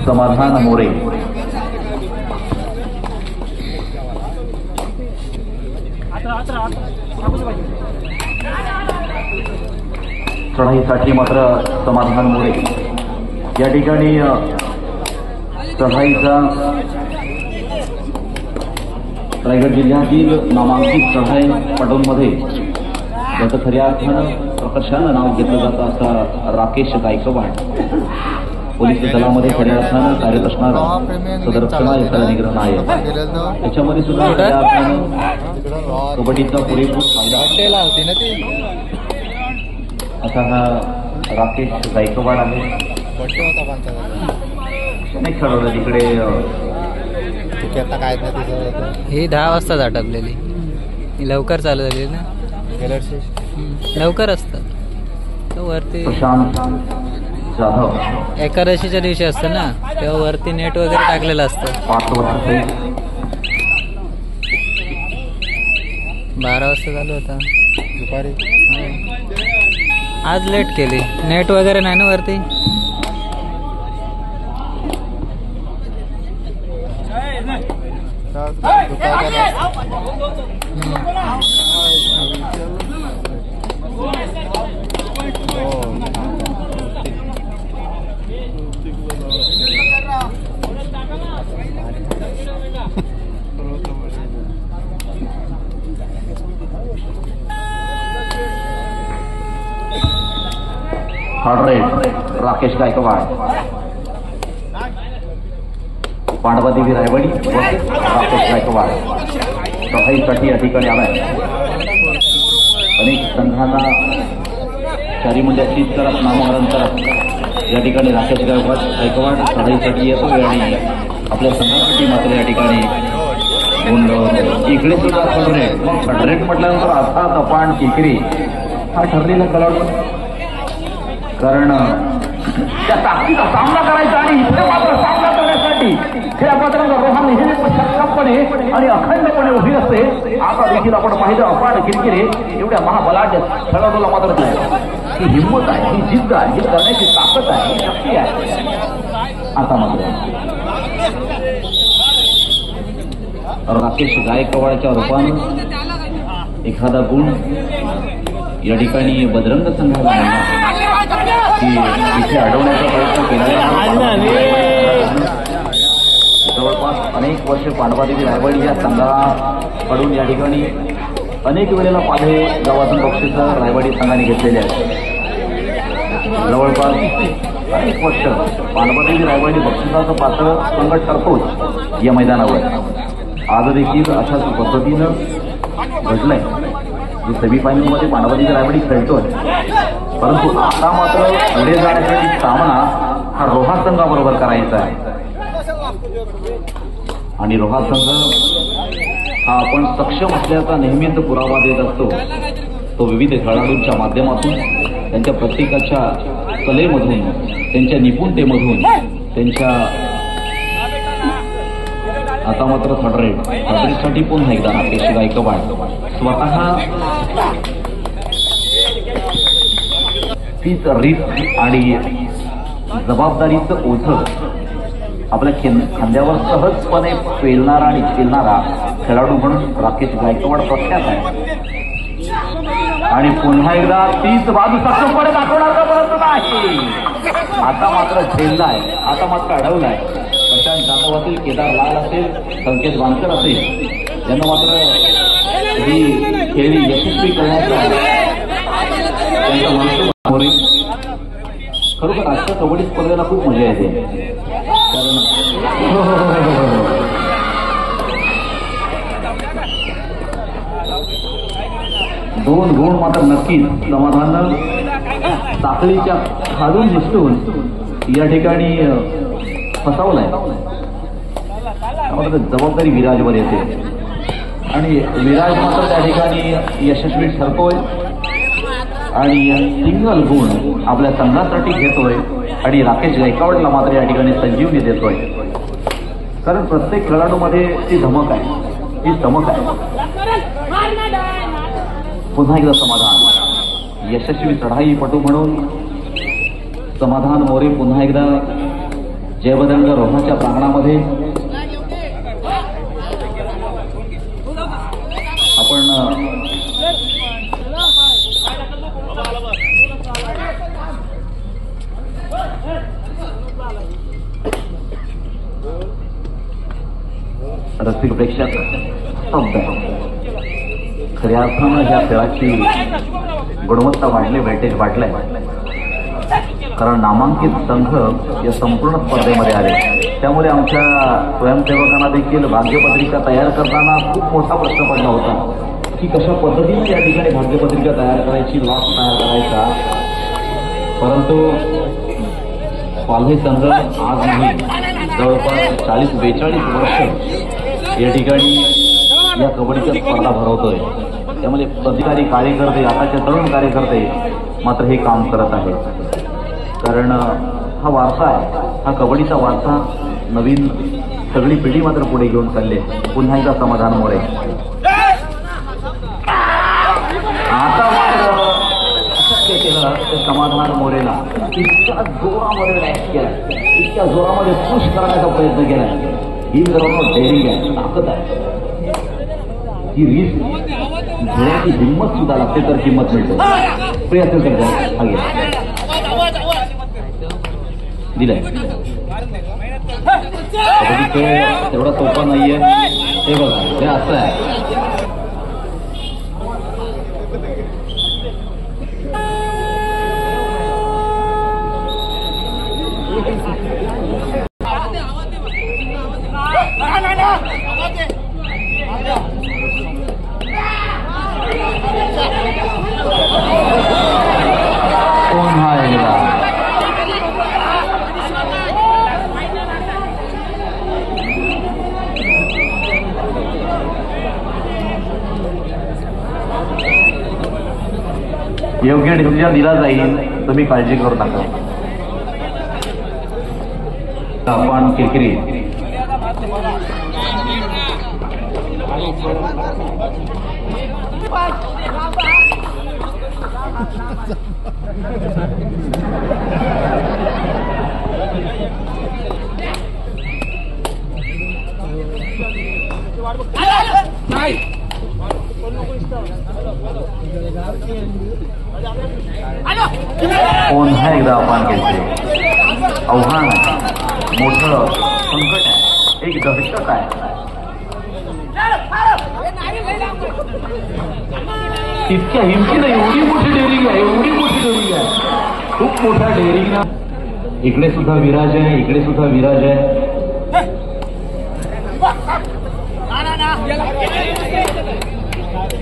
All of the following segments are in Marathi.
समाधान मोरे, चढाईसाठी मात्र समाधान मोरे या ठिकाणी चढाईचा रायगड जिल्ह्यातील नामांकित चढाई पटूंमध्ये ज्याचं खऱ्या अर्थानं प्रकर्षानं नाव घेतलं जातं असा राकेश गायकवाड पोलीस दलामध्ये खऱ्या अर्थानं कार्यरत असणारा सदरक्षणा एखादा निग्रह आहे. त्याच्यामध्ये सुद्धा खऱ्या अर्थानं कबड्डीचा पुरेपूर असा हा राकेश गायकवाड आहे. अनेक खेळाडू तिकडे ही 10 वाजता आटपलेली, लवकर चालू झाली ना, लवकर असतात वरती. प्रशांत जाधव एकादशीच्या दिवशी असतं ना, तेव्हा वरती नेट वगैरे टाकलेलं असतं. 12 वाजता चालू होता दुपारी. आज लेट केली, नेट वगैरे नाही ना वरती. राकेश गायकवाड, पांडवादेवी रायवाडी राकेश गायकवाड चढाईसाठी या ठिकाणी आलाय. अनेक संघांना चारी म्हणजे तीच करत नामकरण करत या ठिकाणी राकेश गायकवाड चढाईसाठी येतो आणि आपल्या संघासाठी मात्र या ठिकाणी इकडे सुद्धा खडरेट म्हटल्यानंतर असा तपान किकरी हा ठरलेला खेळाडू, कारण त्या ताकदीचा सामना करायचा आणि इथे मात्र सामना करण्यासाठी खेळा पात्रांचा रोहन नेहमी सक्षमपणे आणि अखंडपणे उभी असते. आता देखील आपण पाहिलं अफाट किरकिरे एवढ्या महाबलाढ्य खेळाडूला मात्र ही हिंमत आहे, ही जिद्द आहे, ही करण्याची ताकद आहे, ही शक्ती आहे. आता मात्र राकेश गायकवाडच्या रूपानं एखादा गुण या ठिकाणी बजरंग संघाला की इथे अडवण्याचा प्रयत्न केला. जवळपास अनेक वर्ष पांडवादेवी रायवाडी या संघाकडून या ठिकाणी अनेक वेळेला पाढे गावातून बक्षीस रायवाडी संघाने घेतलेले आहेत. जवळपास अनेक वर्ष पांडवादेवी रायवाडी बक्षिसाचं पात्र संघ ठरतोच या मैदानावर. आज देखील अशाच पद्धतीनं घडलंय. जो सेमीफायनलमध्ये पांडवादेवी रायवाडी खेळतोय, परंतु आता मात्र पुढे जाण्यासाठी सामना हा रोहा संघाबरोबर करायचा आहे. आणि रोहा संघ हा आपण सक्षम असल्याचा नेहमीच पुरावा देत असतो. तो विविध खेळाडूंच्या माध्यमातून, त्यांच्या प्रत्येकाच्या कलेमधून, त्यांच्या निपुणतेमधून, त्यांच्या आता मात्र थर्ड पुन्हा एकदा राकेश गायकवाड स्वतः तीच रिस्क आणि जबाबदारीचं ओझं आपल्या खांद्यावर सहजपणे पेलणारा आणि झेलणारा खेळाडू म्हणून राकेश गायकवाड प्रख्यात आहे. आणि पुन्हा एकदा तीच बाजू सक्षमपणे दाखवण्याचा प्रयत्न आहे. आता मात्र झेललाय, आता मात्र अडवलाय. प्रशांत जाधव असेल, केदार लाल असेल, संकेत वानकर असेल, यांना मात्र ही खेळी यशस्वी करण्याचा त्यांचा मनसुबा. खरोखर आजच्या कबड्डी स्पर्धेला खूप मजा येते, कारण दोन गुण मात्र नक्कीच समाधान साखळीच्या खालून निसटून या ठिकाणी फसवलाय. जबाबदारी विराजवर येते आणि विराज मात्र त्या ठिकाणी यशस्वी ठरतोय आणि सिंगल गुण आपल्या संघासाठी घेतोय आणि राकेश गायकवाडला मात्र या ठिकाणी संजीवनी देतोय. कारण प्रत्येक खेळाडूमध्ये ती धमक आहे, ती चमक आहे. पुन्हा एकदा समाधान यशस्वी चढाई पटू म्हणून समाधान मोरे पुन्हा एकदा जयबजरंग रोहाच्या प्रांगणामध्ये आपण रसिक प्रेक्षक स्तब्ध खऱ्या अर्थानं ह्या खेळाची गुणवत्ता वाढली, वेटेज वाढलंय. कारण नामांकित संघ या संपूर्ण स्पर्धेमध्ये आले. त्यामुळे आमच्या स्वयंसेवकांना देखील भाग्यपत्रिका तयार करताना खूप मोठा प्रश्न पडला होता की कशा पद्धतीने या ठिकाणी भाग्यपत्रिका तयार करायची, लॉट तयार करायचा. परंतु पालघर संघ आज नाही, जवळपास 40-42 वर्ष या ठिकाणी या कबड्डीच्या स्पर्धा भरवतोय. त्यामुळे अधिकारी कार्यकर्ते, आताचे तरुण कार्यकर्ते मात्र हे काम करत आहेत. कारण हा वारसा आहे, हा कबड्डीचा वारसा नवीन सगळी पिढी मात्र पुढे घेऊन चालले. पुन्हा एकदा समाधान मोरे. आता मात्र अशक्य केलं ते समाधान मोरेला इतक्या जोरामध्ये रॅश केला, इतक्या जोरामध्ये पुश करण्याचा प्रयत्न केला. ही मित्रांनो डेअरिंग आहे, ताकद आहे. ही रिस्क घेण्याची हिंमत सुद्धा लागते तर किंमत मिळते. प्रयत्न करतात मागे दिलाय. तेवढा सोपा नाहीये. हे बघा, हे असं आहे. योग्य डिसिजन दिला जाईल, तुम्ही काळजी करू नका. आपण किरकिरी पुन्हा एकदा आपण घेतले. आव्हान आहे, मोठं संकट आहे, एक दहशत आहे. इतक्या हिमतीनं एवढी मोठी डेअरिंग आहे, एवढी मोठी डेअरिंग आहे, खूप मोठा डेअरिंग. इकडे सुद्धा विराज आहे, इकडे सुद्धा विराज आहे.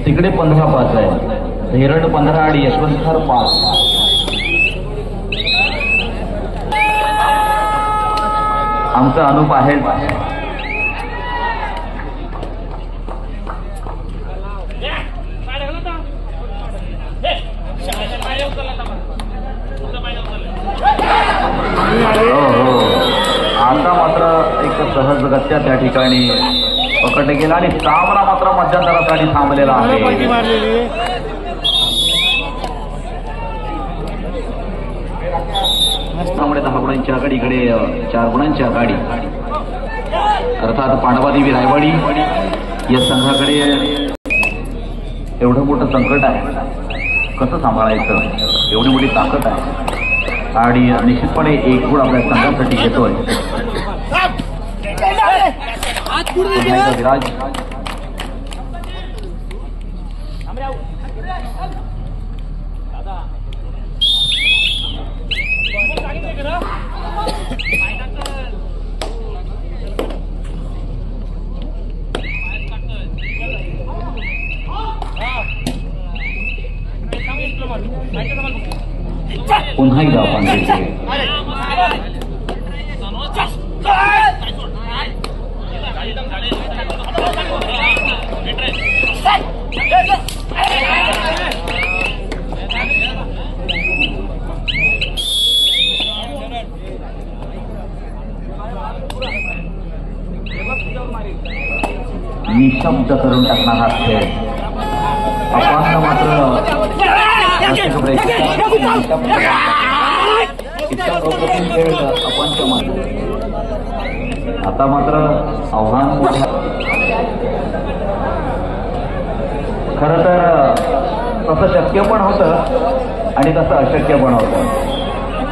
तिकडे 15-5 आहे. धेरड 15 आणि यशवंतसर 5. आमचा अनुप आहे. आता मात्र एक सहजगत्या त्या ठिकाणी पकडले गेला आणि सामना मात्र मध्यंतरासाठी थांबलेला आहे. त्यामुळे 10 गुणांची आघाडीकडे 4 गुणांची आघाडी. अर्थात पांडवादेवी रायवाडी या संघाकडे एवढं मोठं संकट आहे, कसं सांभाळायचं, एवढी मोठी ताकद आहे आणि निश्चितपणे एक गुण आपल्या संघासाठी घेतोय विराज. पुन्हा एकदा आपण निशब्द करून टाकणारा खेळ. आपण मात्र इतका खेळ आपण आता मात्र आव्हान मोठं. खरं तर तसं शक्य पण होतं आणि तसं अशक्य पण होतं,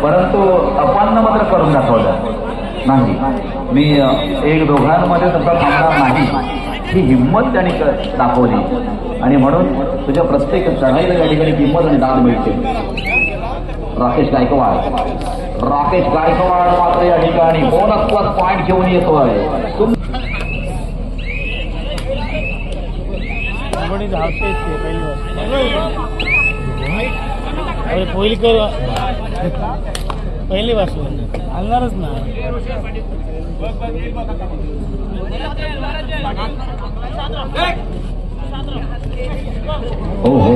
परंतु अपांना मात्र करून दाखवलं नाही. मी एक दोघांमध्ये तसा थांबणार नाही ही हिंमत त्यांनी दाखवली आणि म्हणून तुझ्या प्रत्येक चढाईला या ठिकाणी किंमत आणि दाद मिळते. राकेश गायकवाड मात्र या ठिकाणी बोनस प्लस पॉईंट घेऊन येतोय. पहिली पासून आणणारच ना. हो हो